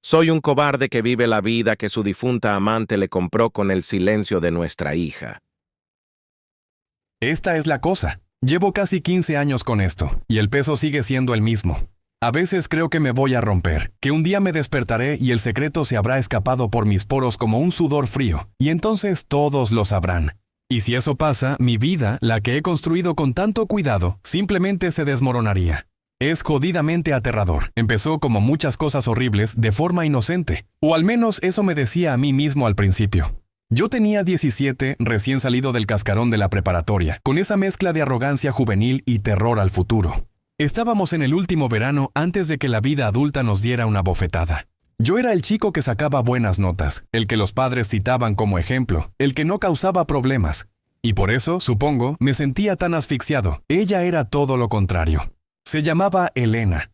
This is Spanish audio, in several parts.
Soy un cobarde que vive la vida que su difunta amante le compró con el silencio de nuestra hija. Esta es la cosa. Llevo casi 15 años con esto, y el peso sigue siendo el mismo. A veces creo que me voy a romper, que un día me despertaré y el secreto se habrá escapado por mis poros como un sudor frío, y entonces todos lo sabrán. Y si eso pasa, mi vida, la que he construido con tanto cuidado, simplemente se desmoronaría. Es jodidamente aterrador. Empezó como muchas cosas horribles de forma inocente, o al menos eso me decía a mí mismo al principio. Yo tenía 17, recién salido del cascarón de la preparatoria, con esa mezcla de arrogancia juvenil y terror al futuro. Estábamos en el último verano antes de que la vida adulta nos diera una bofetada. Yo era el chico que sacaba buenas notas, el que los padres citaban como ejemplo, el que no causaba problemas. Y por eso, supongo, me sentía tan asfixiado. Ella era todo lo contrario. Se llamaba Elena.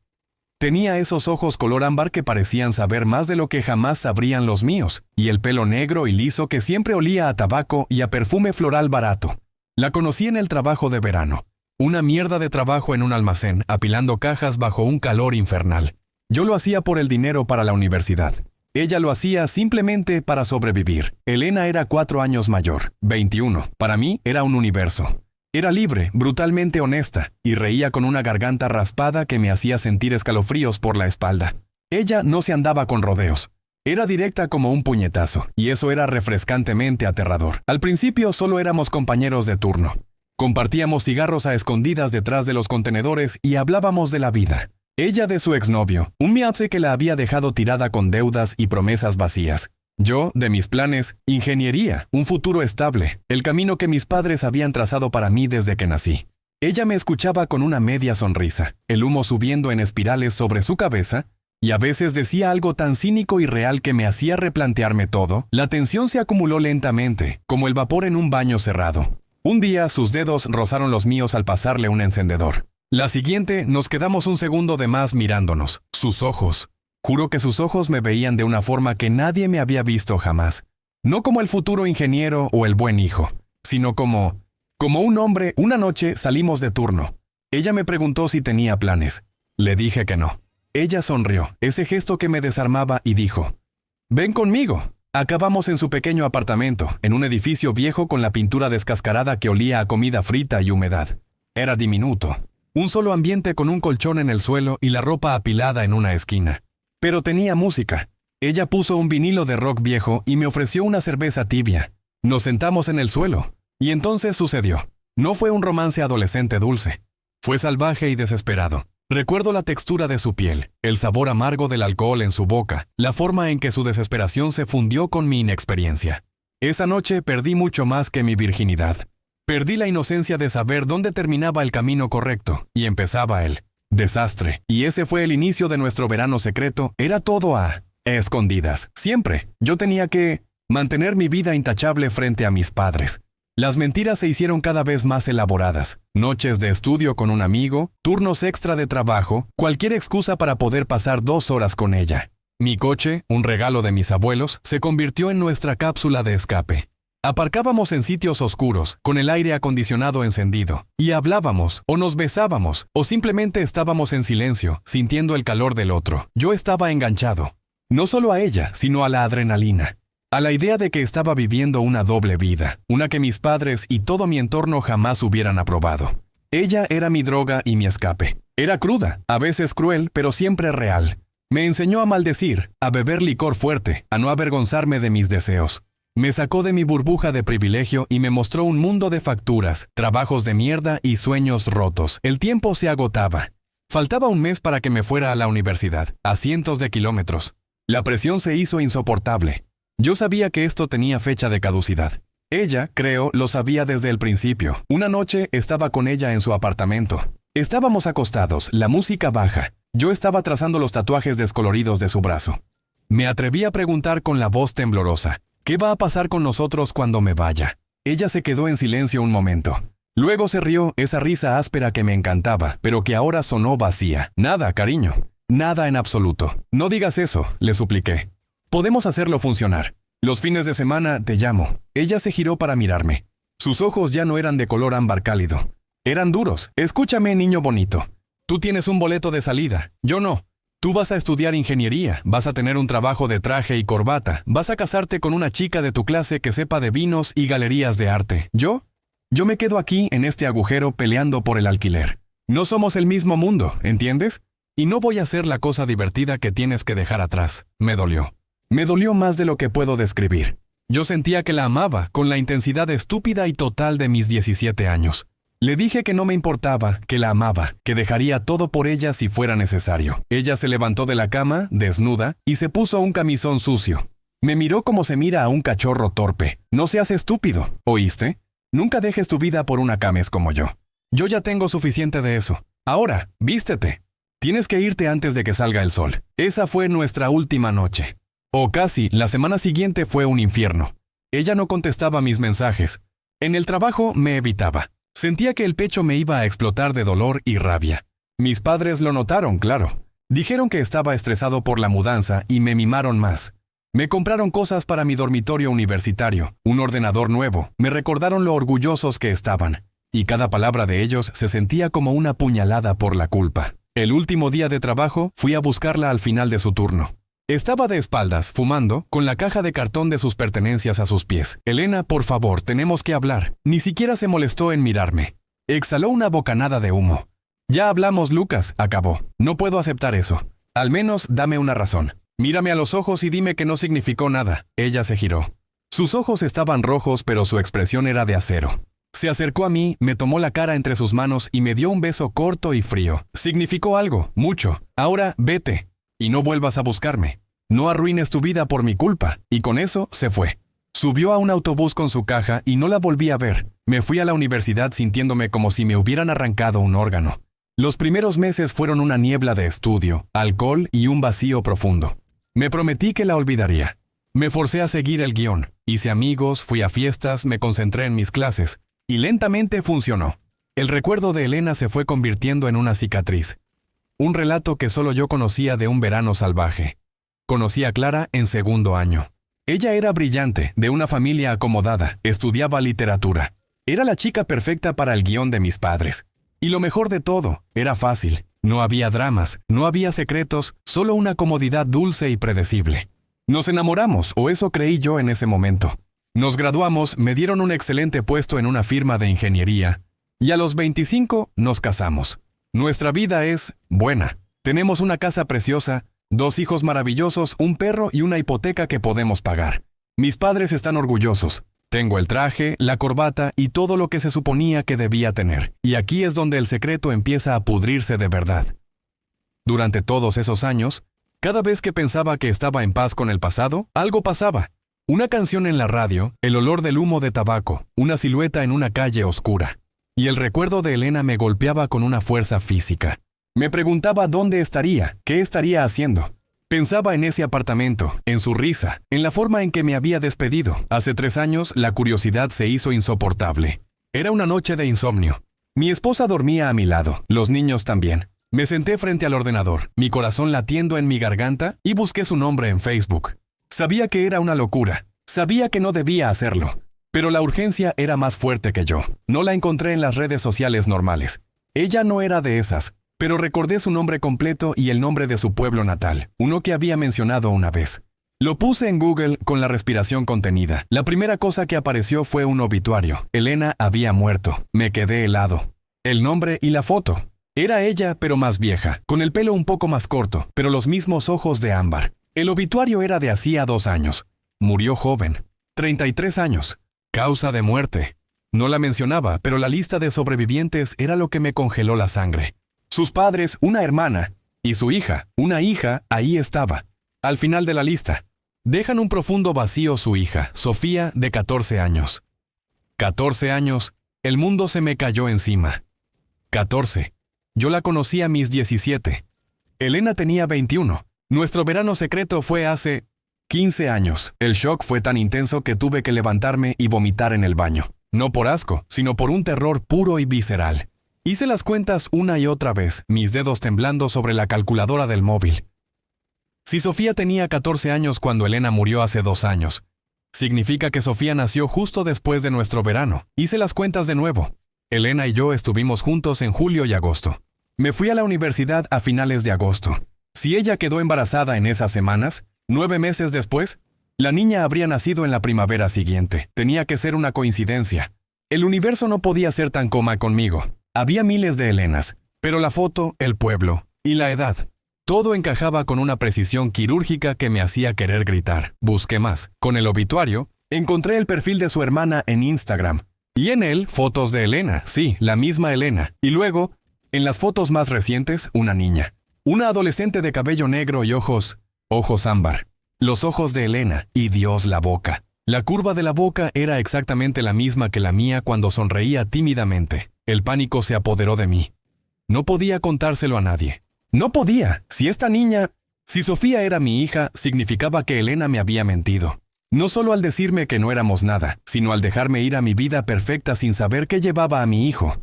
Tenía esos ojos color ámbar que parecían saber más de lo que jamás sabrían los míos, y el pelo negro y liso que siempre olía a tabaco y a perfume floral barato. La conocí en el trabajo de verano. Una mierda de trabajo en un almacén, apilando cajas bajo un calor infernal. Yo lo hacía por el dinero para la universidad. Ella lo hacía simplemente para sobrevivir. Elena era 4 años mayor, 21. Para mí era un universo. Era libre, brutalmente honesta, y reía con una garganta raspada que me hacía sentir escalofríos por la espalda. Ella no se andaba con rodeos. Era directa como un puñetazo, y eso era refrescantemente aterrador. Al principio solo éramos compañeros de turno. Compartíamos cigarros a escondidas detrás de los contenedores y hablábamos de la vida. Ella de su exnovio, un miatse que la había dejado tirada con deudas y promesas vacías. Yo, de mis planes, ingeniería, un futuro estable, el camino que mis padres habían trazado para mí desde que nací. Ella me escuchaba con una media sonrisa, el humo subiendo en espirales sobre su cabeza, y a veces decía algo tan cínico y real que me hacía replantearme todo. La tensión se acumuló lentamente, como el vapor en un baño cerrado. Un día sus dedos rozaron los míos al pasarle un encendedor. La siguiente, nos quedamos un segundo de más mirándonos. Sus ojos. Juro que sus ojos me veían de una forma que nadie me había visto jamás. No como el futuro ingeniero o el buen hijo, sino como un hombre. Una noche salimos de turno. Ella me preguntó si tenía planes. Le dije que no. Ella sonrió, ese gesto que me desarmaba, y dijo: «Ven conmigo». Acabamos en su pequeño apartamento, en un edificio viejo con la pintura descascarada que olía a comida frita y humedad. Era diminuto. Un solo ambiente con un colchón en el suelo y la ropa apilada en una esquina. Pero tenía música. Ella puso un vinilo de rock viejo y me ofreció una cerveza tibia. Nos sentamos en el suelo. Y entonces sucedió. No fue un romance adolescente dulce. Fue salvaje y desesperado. Recuerdo la textura de su piel, el sabor amargo del alcohol en su boca, la forma en que su desesperación se fundió con mi inexperiencia. Esa noche perdí mucho más que mi virginidad. Perdí la inocencia de saber dónde terminaba el camino correcto y empezaba el desastre. Y ese fue el inicio de nuestro verano secreto. Era todo a escondidas. Siempre. Yo tenía que mantener mi vida intachable frente a mis padres. Las mentiras se hicieron cada vez más elaboradas. Noches de estudio con un amigo, turnos extra de trabajo, cualquier excusa para poder pasar 2 horas con ella. Mi coche, un regalo de mis abuelos, se convirtió en nuestra cápsula de escape. Aparcábamos en sitios oscuros, con el aire acondicionado encendido, y hablábamos, o nos besábamos, o simplemente estábamos en silencio, sintiendo el calor del otro. Yo estaba enganchado. No solo a ella, sino a la adrenalina. A la idea de que estaba viviendo una doble vida, una que mis padres y todo mi entorno jamás hubieran aprobado. Ella era mi droga y mi escape. Era cruda, a veces cruel, pero siempre real. Me enseñó a maldecir, a beber licor fuerte, a no avergonzarme de mis deseos. Me sacó de mi burbuja de privilegio y me mostró un mundo de facturas, trabajos de mierda y sueños rotos. El tiempo se agotaba. Faltaba un mes para que me fuera a la universidad, a cientos de kilómetros. La presión se hizo insoportable. Yo sabía que esto tenía fecha de caducidad. Ella, creo, lo sabía desde el principio. Una noche estaba con ella en su apartamento. Estábamos acostados, la música baja. Yo estaba trazando los tatuajes descoloridos de su brazo. Me atreví a preguntar con la voz temblorosa: «¿Qué va a pasar con nosotros cuando me vaya?». Ella se quedó en silencio un momento. Luego se rió, esa risa áspera que me encantaba, pero que ahora sonó vacía. «Nada, cariño. Nada en absoluto. No digas eso», le supliqué. «Podemos hacerlo funcionar. Los fines de semana te llamo». Ella se giró para mirarme. Sus ojos ya no eran de color ámbar cálido. Eran duros. «Escúchame, niño bonito. Tú tienes un boleto de salida. Yo no. Tú vas a estudiar ingeniería, vas a tener un trabajo de traje y corbata, vas a casarte con una chica de tu clase que sepa de vinos y galerías de arte. Yo me quedo aquí en este agujero peleando por el alquiler. No somos el mismo mundo, ¿entiendes? Y no voy a hacer la cosa divertida que tienes que dejar atrás. Me dolió. Me dolió más de lo que puedo describir. Yo sentía que la amaba con la intensidad estúpida y total de mis 17 años. Le dije que no me importaba, que la amaba, que dejaría todo por ella si fuera necesario. Ella se levantó de la cama, desnuda, y se puso un camisón sucio. Me miró como se mira a un cachorro torpe. No seas estúpido, ¿oíste? Nunca dejes tu vida por una cames como yo. Yo ya tengo suficiente de eso. Ahora, vístete. Tienes que irte antes de que salga el sol. Esa fue nuestra última noche. O casi, la semana siguiente fue un infierno. Ella no contestaba mis mensajes. En el trabajo me evitaba. Sentía que el pecho me iba a explotar de dolor y rabia. Mis padres lo notaron, claro. Dijeron que estaba estresado por la mudanza y me mimaron más. Me compraron cosas para mi dormitorio universitario, un ordenador nuevo. Me recordaron lo orgullosos que estaban. Y cada palabra de ellos se sentía como una puñalada por la culpa. El último día de trabajo fui a buscarla al final de su turno. Estaba de espaldas, fumando, con la caja de cartón de sus pertenencias a sus pies. Elena, por favor, tenemos que hablar. Ni siquiera se molestó en mirarme. Exhaló una bocanada de humo. Ya hablamos, Lucas, acabó. No puedo aceptar eso. Al menos dame una razón. Mírame a los ojos y dime que no significó nada. Ella se giró. Sus ojos estaban rojos, pero su expresión era de acero. Se acercó a mí, me tomó la cara entre sus manos y me dio un beso corto y frío. Significó algo, mucho. Ahora, vete. Y no vuelvas a buscarme. No arruines tu vida por mi culpa. Y con eso se fue. Subió a un autobús con su caja y no la volví a ver. Me fui a la universidad sintiéndome como si me hubieran arrancado un órgano. Los primeros meses fueron una niebla de estudio, alcohol y un vacío profundo. Me prometí que la olvidaría. Me forcé a seguir el guión. Hice amigos, fui a fiestas, me concentré en mis clases. Y lentamente funcionó. El recuerdo de Elena se fue convirtiendo en una cicatriz. Un relato que solo yo conocía de un verano salvaje. Conocí a Clara en segundo año. Ella era brillante, de una familia acomodada, estudiaba literatura. Era la chica perfecta para el guión de mis padres. Y lo mejor de todo, era fácil. No había dramas, no había secretos, solo una comodidad dulce y predecible. Nos enamoramos, o eso creí yo en ese momento. Nos graduamos, me dieron un excelente puesto en una firma de ingeniería. Y a los 25 nos casamos. Nuestra vida es buena. Tenemos una casa preciosa, 2 hijos maravillosos, un perro y una hipoteca que podemos pagar. Mis padres están orgullosos. Tengo el traje, la corbata y todo lo que se suponía que debía tener. Y aquí es donde el secreto empieza a pudrirse de verdad. Durante todos esos años, cada vez que pensaba que estaba en paz con el pasado, algo pasaba. Una canción en la radio, el olor del humo de tabaco, una silueta en una calle oscura. Y el recuerdo de Elena me golpeaba con una fuerza física. Me preguntaba dónde estaría, qué estaría haciendo. Pensaba en ese apartamento, en su risa, en la forma en que me había despedido. Hace 3 años, la curiosidad se hizo insoportable. Era una noche de insomnio. Mi esposa dormía a mi lado, los niños también. Me senté frente al ordenador, mi corazón latiendo en mi garganta, y busqué su nombre en Facebook. Sabía que era una locura. Sabía que no debía hacerlo. Pero la urgencia era más fuerte que yo. No la encontré en las redes sociales normales. Ella no era de esas, pero recordé su nombre completo y el nombre de su pueblo natal, uno que había mencionado una vez. Lo puse en Google con la respiración contenida. La primera cosa que apareció fue un obituario. Elena había muerto. Me quedé helado. El nombre y la foto. Era ella, pero más vieja, con el pelo un poco más corto, pero los mismos ojos de ámbar. El obituario era de hacía 2 años. Murió joven. 33 años. Causa de muerte. No la mencionaba, pero la lista de sobrevivientes era lo que me congeló la sangre. Sus padres, una hermana, y su hija, una hija, ahí estaba. Al final de la lista. Dejan un profundo vacío su hija, Sofía, de 14 años. 14 años, el mundo se me cayó encima. 14. Yo la conocí a mis 17. Elena tenía 21. Nuestro verano secreto fue hace 15 años. El shock fue tan intenso que tuve que levantarme y vomitar en el baño. No por asco, sino por un terror puro y visceral. Hice las cuentas una y otra vez, mis dedos temblando sobre la calculadora del móvil. Si Sofía tenía 14 años cuando Elena murió hace 2 años, significa que Sofía nació justo después de nuestro verano. Hice las cuentas de nuevo. Elena y yo estuvimos juntos en julio y agosto. Me fui a la universidad a finales de agosto. Si ella quedó embarazada en esas semanas, 9 meses después, la niña habría nacido en la primavera siguiente. Tenía que ser una coincidencia. El universo no podía ser tan coma conmigo. Había miles de Helenas, pero la foto, el pueblo y la edad. Todo encajaba con una precisión quirúrgica que me hacía querer gritar. Busqué más. Con el obituario, encontré el perfil de su hermana en Instagram. Y en él, fotos de Helena. Sí, la misma Helena. Y luego, en las fotos más recientes, una niña. Una adolescente de cabello negro y ojos ámbar. Los ojos de Helena. Y Dios, la boca. La curva de la boca era exactamente la misma que la mía cuando sonreía tímidamente. El pánico se apoderó de mí. No podía contárselo a nadie. No podía. Si Sofía era mi hija, significaba que Helena me había mentido. No solo al decirme que no éramos nada, sino al dejarme ir a mi vida perfecta sin saber qué llevaba a mi hijo.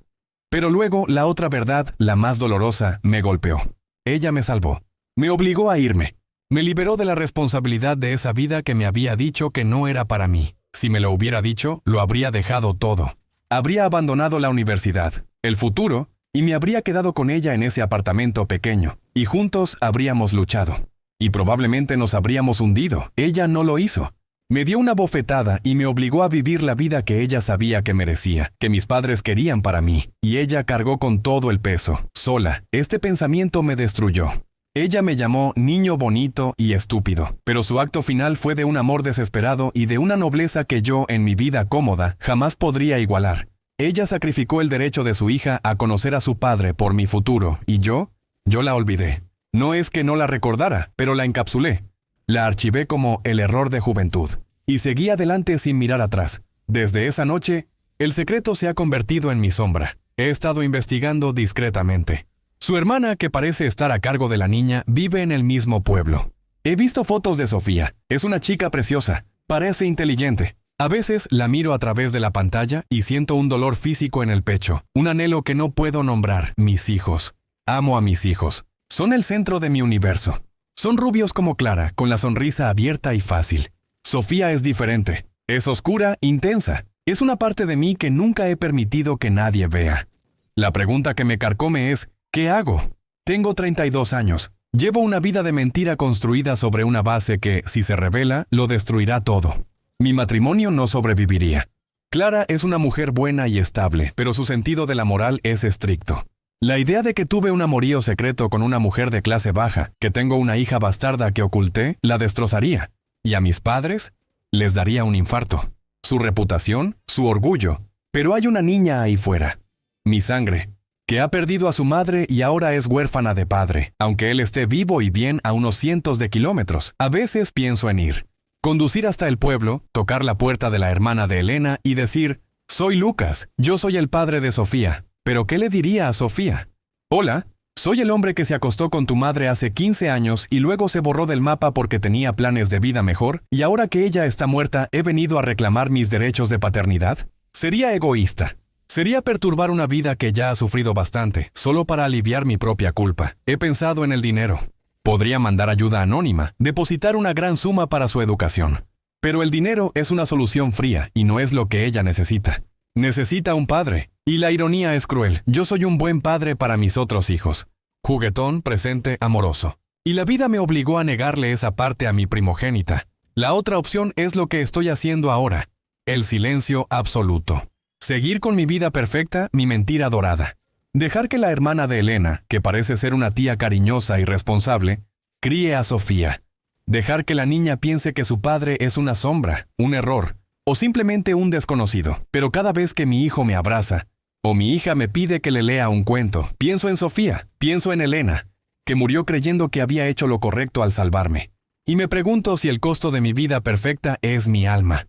Pero luego, la otra verdad, la más dolorosa, me golpeó. Ella me salvó. Me obligó a irme. Me liberó de la responsabilidad de esa vida que me había dicho que no era para mí. Si me lo hubiera dicho, lo habría dejado todo. Habría abandonado la universidad, el futuro, y me habría quedado con ella en ese apartamento pequeño, y juntos habríamos luchado. Y probablemente nos habríamos hundido. Ella no lo hizo. Me dio una bofetada y me obligó a vivir la vida que ella sabía que merecía, que mis padres querían para mí, y ella cargó con todo el peso, sola. Este pensamiento me destruyó. Ella me llamó niño bonito y estúpido, pero su acto final fue de un amor desesperado y de una nobleza que yo, en mi vida cómoda, jamás podría igualar. Ella sacrificó el derecho de su hija a conocer a su padre por mi futuro, y yo la olvidé. No es que no la recordara, pero la encapsulé. La archivé como el error de juventud, y seguí adelante sin mirar atrás. Desde esa noche, el secreto se ha convertido en mi sombra. He estado investigando discretamente. Su hermana, que parece estar a cargo de la niña, vive en el mismo pueblo. He visto fotos de Sofía. Es una chica preciosa. Parece inteligente. A veces la miro a través de la pantalla y siento un dolor físico en el pecho, un anhelo que no puedo nombrar. Mis hijos. Amo a mis hijos. Son el centro de mi universo. Son rubios como Clara, con la sonrisa abierta y fácil. Sofía es diferente. Es oscura, intensa. Es una parte de mí que nunca he permitido que nadie vea. La pregunta que me carcome es, ¿qué hago? Tengo 32 años. Llevo una vida de mentira construida sobre una base que, si se revela, lo destruirá todo. Mi matrimonio no sobreviviría. Clara es una mujer buena y estable, pero su sentido de la moral es estricto. La idea de que tuve un amorío secreto con una mujer de clase baja, que tengo una hija bastarda que oculté, la destrozaría. Y a mis padres, les daría un infarto. Su reputación, su orgullo. Pero hay una niña ahí fuera. Mi sangre, que ha perdido a su madre y ahora es huérfana de padre, aunque él esté vivo y bien a unos cientos de kilómetros. A veces pienso en ir. Conducir hasta el pueblo, tocar la puerta de la hermana de Helena y decir, soy Lucas, yo soy el padre de Sofía. ¿Pero qué le diría a Sofía? Hola, soy el hombre que se acostó con tu madre hace 15 años y luego se borró del mapa porque tenía planes de vida mejor, y ahora que ella está muerta he venido a reclamar mis derechos de paternidad. Sería egoísta. Sería perturbar una vida que ya ha sufrido bastante, solo para aliviar mi propia culpa. He pensado en el dinero. Podría mandar ayuda anónima, depositar una gran suma para su educación. Pero el dinero es una solución fría y no es lo que ella necesita. Necesita un padre. Y la ironía es cruel. Yo soy un buen padre para mis otros hijos. Juguetón, presente, amoroso. Y la vida me obligó a negarle esa parte a mi primogénita. La otra opción es lo que estoy haciendo ahora. El silencio absoluto. Seguir con mi vida perfecta, mi mentira dorada. Dejar que la hermana de Helena, que parece ser una tía cariñosa y responsable, críe a Sofía. Dejar que la niña piense que su padre es una sombra, un error, o simplemente un desconocido. Pero cada vez que mi hijo me abraza, o mi hija me pide que le lea un cuento, pienso en Sofía, pienso en Helena, que murió creyendo que había hecho lo correcto al salvarme. Y me pregunto si el costo de mi vida perfecta es mi alma.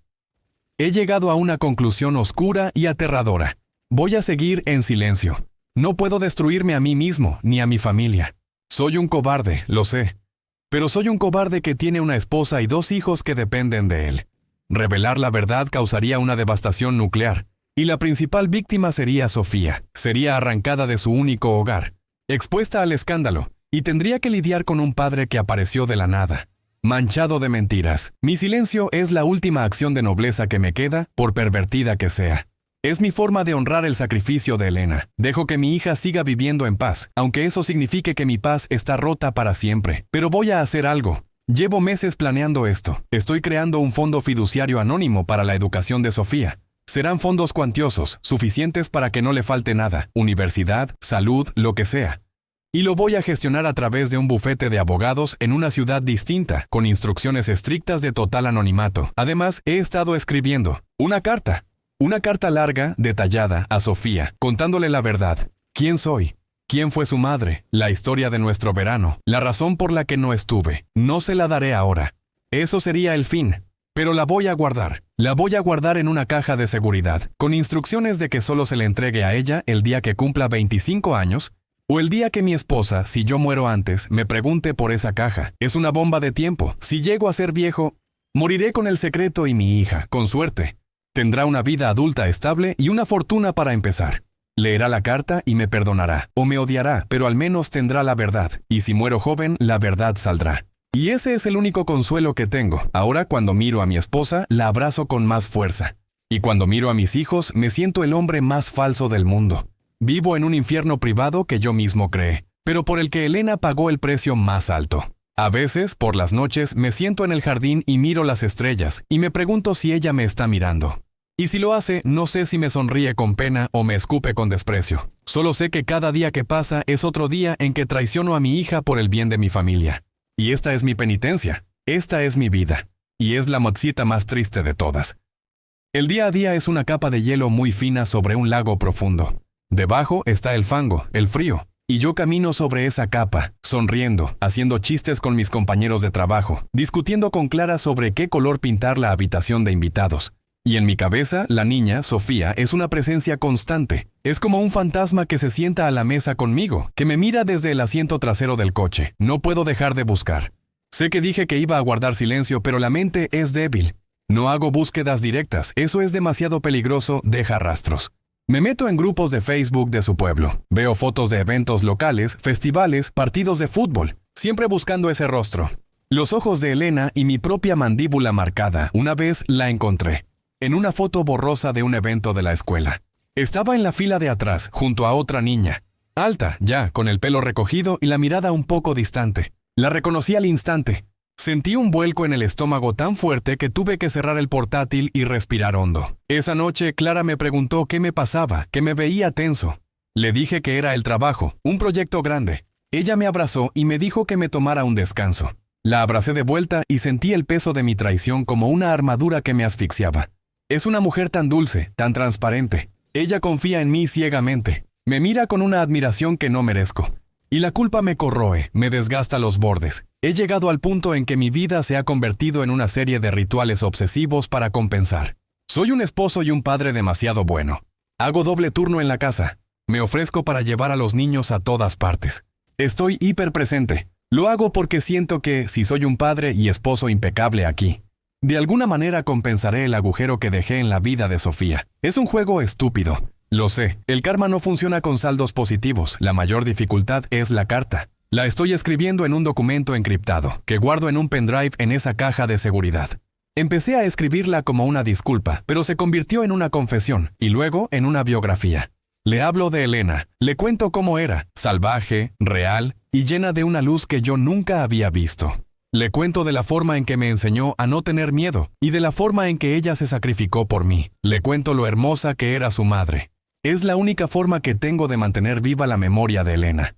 He llegado a una conclusión oscura y aterradora. Voy a seguir en silencio. No puedo destruirme a mí mismo ni a mi familia. Soy un cobarde, lo sé. Pero soy un cobarde que tiene una esposa y 2 hijos que dependen de él. Revelar la verdad causaría una devastación nuclear. Y la principal víctima sería Sofía. Sería arrancada de su único hogar, expuesta al escándalo, y tendría que lidiar con un padre que apareció de la nada, manchado de mentiras. Mi silencio es la última acción de nobleza que me queda, por pervertida que sea. Es mi forma de honrar el sacrificio de Elena. Dejo que mi hija siga viviendo en paz, aunque eso signifique que mi paz está rota para siempre. Pero voy a hacer algo. Llevo meses planeando esto. Estoy creando un fondo fiduciario anónimo para la educación de Sofía. Serán fondos cuantiosos, suficientes para que no le falte nada, universidad, salud, lo que sea. Y lo voy a gestionar a través de un bufete de abogados en una ciudad distinta, con instrucciones estrictas de total anonimato. Además, he estado escribiendo una carta larga, detallada, a Sofía, contándole la verdad. ¿Quién soy? ¿Quién fue su madre? La historia de nuestro verano, la razón por la que no estuve. No se la daré ahora. Eso sería el fin. Pero la voy a guardar. La voy a guardar en una caja de seguridad, con instrucciones de que solo se le entregue a ella el día que cumpla 25 años, o el día que mi esposa, si yo muero antes, me pregunte por esa caja. Es una bomba de tiempo. Si llego a ser viejo, moriré con el secreto y mi hija, con suerte. Tendrá una vida adulta estable y una fortuna para empezar. Leerá la carta y me perdonará, o me odiará, pero al menos tendrá la verdad, y si muero joven, la verdad saldrá. Y ese es el único consuelo que tengo. Ahora, cuando miro a mi esposa, la abrazo con más fuerza. Y cuando miro a mis hijos, me siento el hombre más falso del mundo. Vivo en un infierno privado que yo mismo creé, pero por el que Elena pagó el precio más alto. A veces, por las noches, me siento en el jardín y miro las estrellas, y me pregunto si ella me está mirando. Y si lo hace, no sé si me sonríe con pena o me escupe con desprecio. Solo sé que cada día que pasa es otro día en que traiciono a mi hija por el bien de mi familia. Y esta es mi penitencia, esta es mi vida, y es la motzita más triste de todas. El día a día es una capa de hielo muy fina sobre un lago profundo. Debajo está el fango, el frío. Y yo camino sobre esa capa, sonriendo, haciendo chistes con mis compañeros de trabajo, discutiendo con Clara sobre qué color pintar la habitación de invitados. Y en mi cabeza, la niña, Sofía, es una presencia constante. Es como un fantasma que se sienta a la mesa conmigo, que me mira desde el asiento trasero del coche. No puedo dejar de buscar. Sé que dije que iba a guardar silencio, pero la mente es débil. No hago búsquedas directas, eso es demasiado peligroso, deja rastros. Me meto en grupos de Facebook de su pueblo. Veo fotos de eventos locales, festivales, partidos de fútbol, siempre buscando ese rostro. Los ojos de Elena y mi propia mandíbula marcada. Una vez la encontré, en una foto borrosa de un evento de la escuela. Estaba en la fila de atrás, junto a otra niña. Alta, ya, con el pelo recogido y la mirada un poco distante. La reconocí al instante. Sentí un vuelco en el estómago tan fuerte que tuve que cerrar el portátil y respirar hondo. Esa noche, Clara me preguntó qué me pasaba, que me veía tenso. Le dije que era el trabajo, un proyecto grande. Ella me abrazó y me dijo que me tomara un descanso. La abracé de vuelta y sentí el peso de mi traición como una armadura que me asfixiaba. Es una mujer tan dulce, tan transparente. Ella confía en mí ciegamente. Me mira con una admiración que no merezco. Y la culpa me corroe, me desgasta los bordes. He llegado al punto en que mi vida se ha convertido en una serie de rituales obsesivos para compensar. Soy un esposo y un padre demasiado bueno. Hago doble turno en la casa. Me ofrezco para llevar a los niños a todas partes. Estoy hiperpresente. Lo hago porque siento que, si soy un padre y esposo impecable aquí, de alguna manera compensaré el agujero que dejé en la vida de Sofía. Es un juego estúpido. Lo sé, el karma no funciona con saldos positivos, la mayor dificultad es la carta. La estoy escribiendo en un documento encriptado, que guardo en un pendrive en esa caja de seguridad. Empecé a escribirla como una disculpa, pero se convirtió en una confesión, y luego en una biografía. Le hablo de Elena, le cuento cómo era, salvaje, real, y llena de una luz que yo nunca había visto. Le cuento de la forma en que me enseñó a no tener miedo, y de la forma en que ella se sacrificó por mí. Le cuento lo hermosa que era su madre. Es la única forma que tengo de mantener viva la memoria de Elena.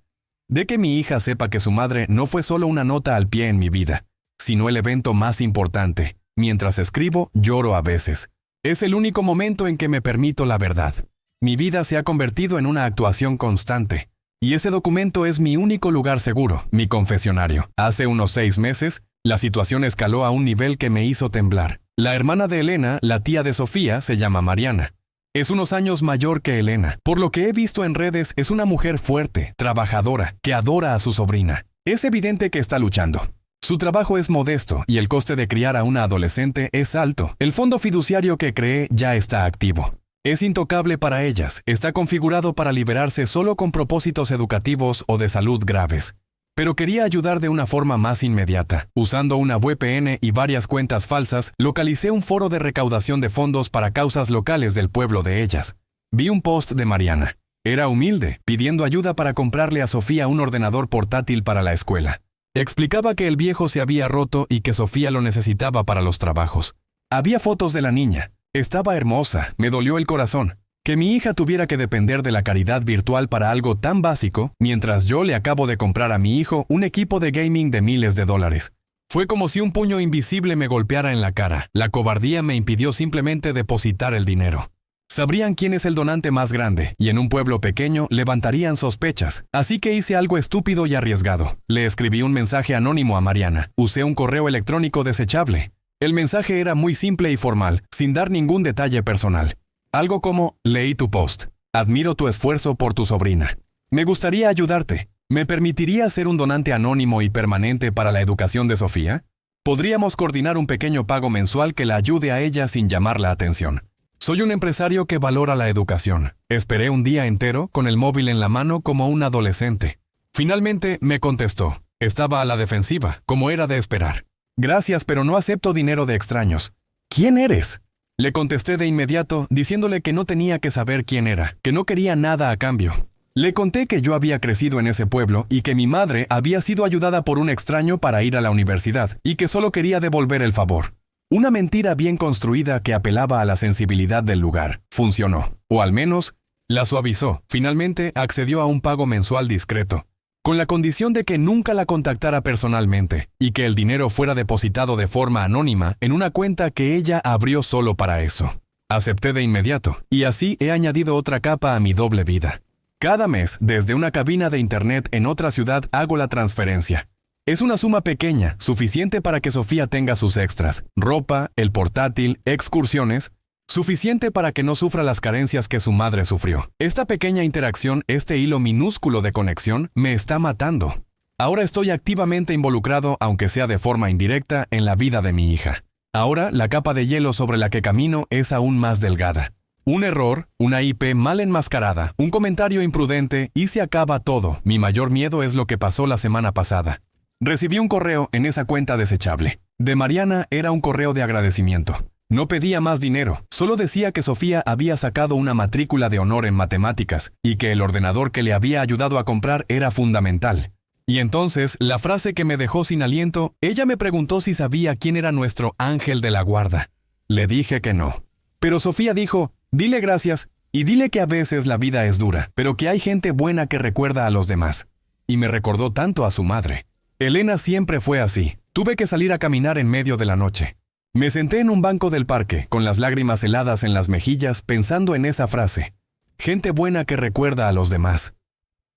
De que mi hija sepa que su madre no fue solo una nota al pie en mi vida, sino el evento más importante. Mientras escribo, lloro a veces. Es el único momento en que me permito la verdad. Mi vida se ha convertido en una actuación constante. Y ese documento es mi único lugar seguro, mi confesionario. Hace unos 6 meses, la situación escaló a un nivel que me hizo temblar. La hermana de Elena, la tía de Sofía, se llama Mariana. Es unos años mayor que Elena. Por lo que he visto en redes, es una mujer fuerte, trabajadora, que adora a su sobrina. Es evidente que está luchando. Su trabajo es modesto y el coste de criar a una adolescente es alto. El fondo fiduciario que creé ya está activo. Es intocable para ellas. Está configurado para liberarse solo con propósitos educativos o de salud graves. Pero quería ayudar de una forma más inmediata. Usando una VPN y varias cuentas falsas, localicé un foro de recaudación de fondos para causas locales del pueblo de ellas. Vi un post de Mariana. Era humilde, pidiendo ayuda para comprarle a Sofía un ordenador portátil para la escuela. Explicaba que el viejo se había roto y que Sofía lo necesitaba para los trabajos. Había fotos de la niña. Estaba hermosa, me dolió el corazón. Que mi hija tuviera que depender de la caridad virtual para algo tan básico, mientras yo le acabo de comprar a mi hijo un equipo de gaming de miles de dólares. Fue como si un puño invisible me golpeara en la cara. La cobardía me impidió simplemente depositar el dinero. Sabrían quién es el donante más grande, y en un pueblo pequeño levantarían sospechas. Así que hice algo estúpido y arriesgado. Le escribí un mensaje anónimo a Mariana. Usé un correo electrónico desechable. El mensaje era muy simple y formal, sin dar ningún detalle personal. Algo como, leí tu post. Admiro tu esfuerzo por tu sobrina. Me gustaría ayudarte. ¿Me permitiría ser un donante anónimo y permanente para la educación de Sofía? Podríamos coordinar un pequeño pago mensual que la ayude a ella sin llamar la atención. Soy un empresario que valora la educación. Esperé un día entero con el móvil en la mano como un adolescente. Finalmente me contestó. Estaba a la defensiva, como era de esperar. Gracias, pero no acepto dinero de extraños. ¿Quién eres? Le contesté de inmediato, diciéndole que no tenía que saber quién era, que no quería nada a cambio. Le conté que yo había crecido en ese pueblo y que mi madre había sido ayudada por un extraño para ir a la universidad y que solo quería devolver el favor. Una mentira bien construida que apelaba a la sensibilidad del lugar. Funcionó, o al menos, la suavizó. Finalmente accedió a un pago mensual discreto, con la condición de que nunca la contactara personalmente y que el dinero fuera depositado de forma anónima en una cuenta que ella abrió solo para eso. Acepté de inmediato, y así he añadido otra capa a mi doble vida. Cada mes, desde una cabina de internet en otra ciudad, hago la transferencia. Es una suma pequeña, suficiente para que Sofía tenga sus extras, ropa, el portátil, excursiones, suficiente para que no sufra las carencias que su madre sufrió. Esta pequeña interacción, este hilo minúsculo de conexión, me está matando. Ahora estoy activamente involucrado, aunque sea de forma indirecta, en la vida de mi hija. Ahora, la capa de hielo sobre la que camino es aún más delgada. Un error, una IP mal enmascarada, un comentario imprudente y se acaba todo. Mi mayor miedo es lo que pasó la semana pasada. Recibí un correo en esa cuenta desechable. De Mariana era un correo de agradecimiento. No pedía más dinero, solo decía que Sofía había sacado una matrícula de honor en matemáticas y que el ordenador que le había ayudado a comprar era fundamental. Y entonces, la frase que me dejó sin aliento, ella me preguntó si sabía quién era nuestro ángel de la guarda. Le dije que no. Pero Sofía dijo, dile gracias y dile que a veces la vida es dura, pero que hay gente buena que recuerda a los demás. Y me recordó tanto a su madre. Elena siempre fue así. Tuve que salir a caminar en medio de la noche. Me senté en un banco del parque, con las lágrimas heladas en las mejillas, pensando en esa frase. Gente buena que recuerda a los demás.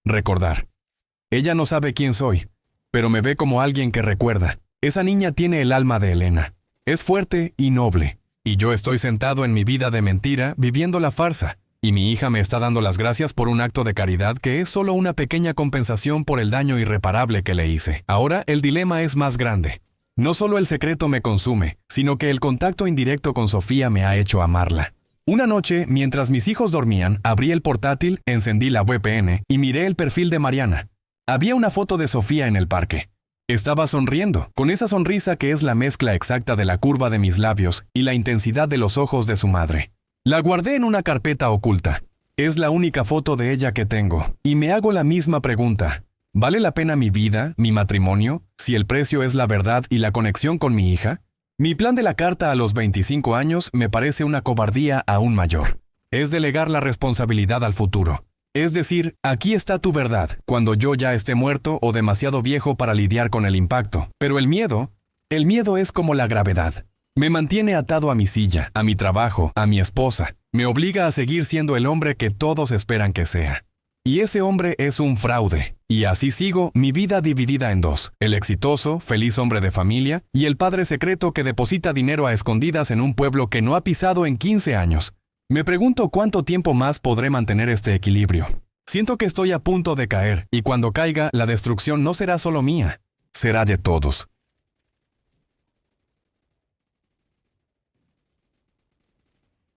Recordar. Ella no sabe quién soy, pero me ve como alguien que recuerda. Esa niña tiene el alma de Elena. Es fuerte y noble. Y yo estoy sentado en mi vida de mentira, viviendo la farsa. Y mi hija me está dando las gracias por un acto de caridad que es solo una pequeña compensación por el daño irreparable que le hice. Ahora el dilema es más grande. No solo el secreto me consume, sino que el contacto indirecto con Sofía me ha hecho amarla. Una noche, mientras mis hijos dormían, abrí el portátil, encendí la VPN y miré el perfil de Mariana. Había una foto de Sofía en el parque. Estaba sonriendo, con esa sonrisa que es la mezcla exacta de la curva de mis labios y la intensidad de los ojos de su madre. La guardé en una carpeta oculta. Es la única foto de ella que tengo, y me hago la misma pregunta. ¿Vale la pena mi vida, mi matrimonio, si el precio es la verdad y la conexión con mi hija? Mi plan de la carta a los 25 años me parece una cobardía aún mayor. Es delegar la responsabilidad al futuro. Es decir, aquí está tu verdad, cuando yo ya esté muerto o demasiado viejo para lidiar con el impacto. Pero el miedo es como la gravedad. Me mantiene atado a mi silla, a mi trabajo, a mi esposa. Me obliga a seguir siendo el hombre que todos esperan que sea. Y ese hombre es un fraude. Y así sigo, mi vida dividida en dos. El exitoso, feliz hombre de familia y el padre secreto que deposita dinero a escondidas en un pueblo que no ha pisado en 15 años. Me pregunto cuánto tiempo más podré mantener este equilibrio. Siento que estoy a punto de caer, y cuando caiga, la destrucción no será solo mía, será de todos.